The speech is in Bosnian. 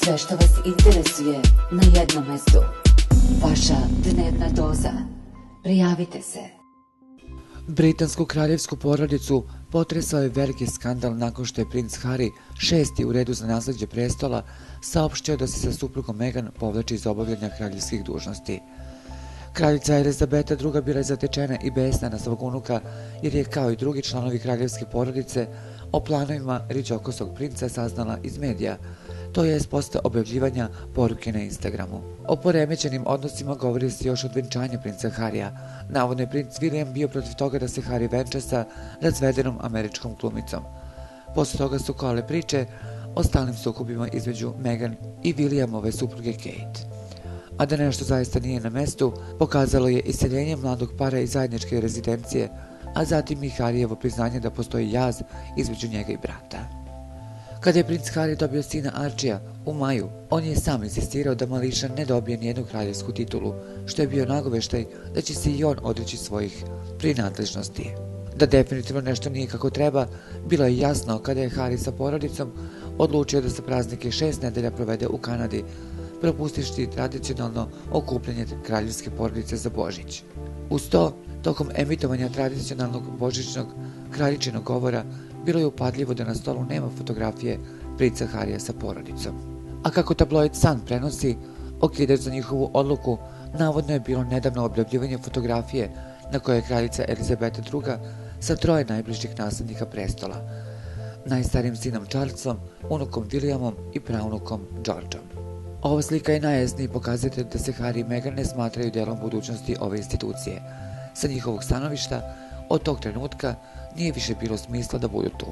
Sve što vas interesuje na jednom mestu. Vaša dnevna doza. Prijavite se. Britansku kraljevsku porodicu potresao je veliki skandal nakon što je princ Harry, 6. u redu za nasleđe prestola, saopštio da se sa suprugom Meghan povlači iz obavljanja kraljevskih dužnosti. Kraljica Elizabeta II bila je zatečena i besna na svog unuka jer je, kao i drugi članovi kraljevske porodice, o planovima riđokosog princa saznala iz medija, to je posle objavljivanja poruke na Instagramu. O poremećenim odnosima govori se još od venčanja princa Harrya. Navodno je princ William bio protiv toga da se Harry venča sa razvedenom američkom glumicom. Posle toga su kolale priče o stalnim sukobima između Meghan i Williamove supruge Kate. A da nešto zaista nije na mestu, pokazalo je iseljenje mladog para iz zajedničke rezidencije, a zatim i Harryevo priznanje da postoji jaz između njega i brata. Kada je princ Harry dobio sina Archija u maju, on je sam insistirao da mališa ne dobije nijednu kraljevsku titulu, što je bio nagoveštaj da će se i on odreći svojih prinadležnosti. Da definitivno nešto nije kako treba, bilo je jasno kada je Harry sa porodicom odlučio da se praznike 6 nedelja provede u Kanadi, propustišti tradicionalno okupljanje kraljevske porodice za Božić. Uz to, tokom emitovanja tradicionalnog božićnog kraljičinog govora, bilo je upadljivo da na stolu nema fotografije princa Harrya sa porodicom. A kako tabloid Sun prenosi, okidač za njihovu odluku navodno je bilo nedavno objavljivanje fotografije na kojoj je kraljica Elizabeta II sa 3 najbližih naslednika prestola, najstarijim sinom Charlesom, unukom Williamom i praunukom Georgeom. Ova slika je najjasniji pokazatelj da se Harry i Meghan ne smatraju delom budućnosti ove institucije. Sa njihovog stanovišta, od tog trenutka nije više bilo smisla da budu tu.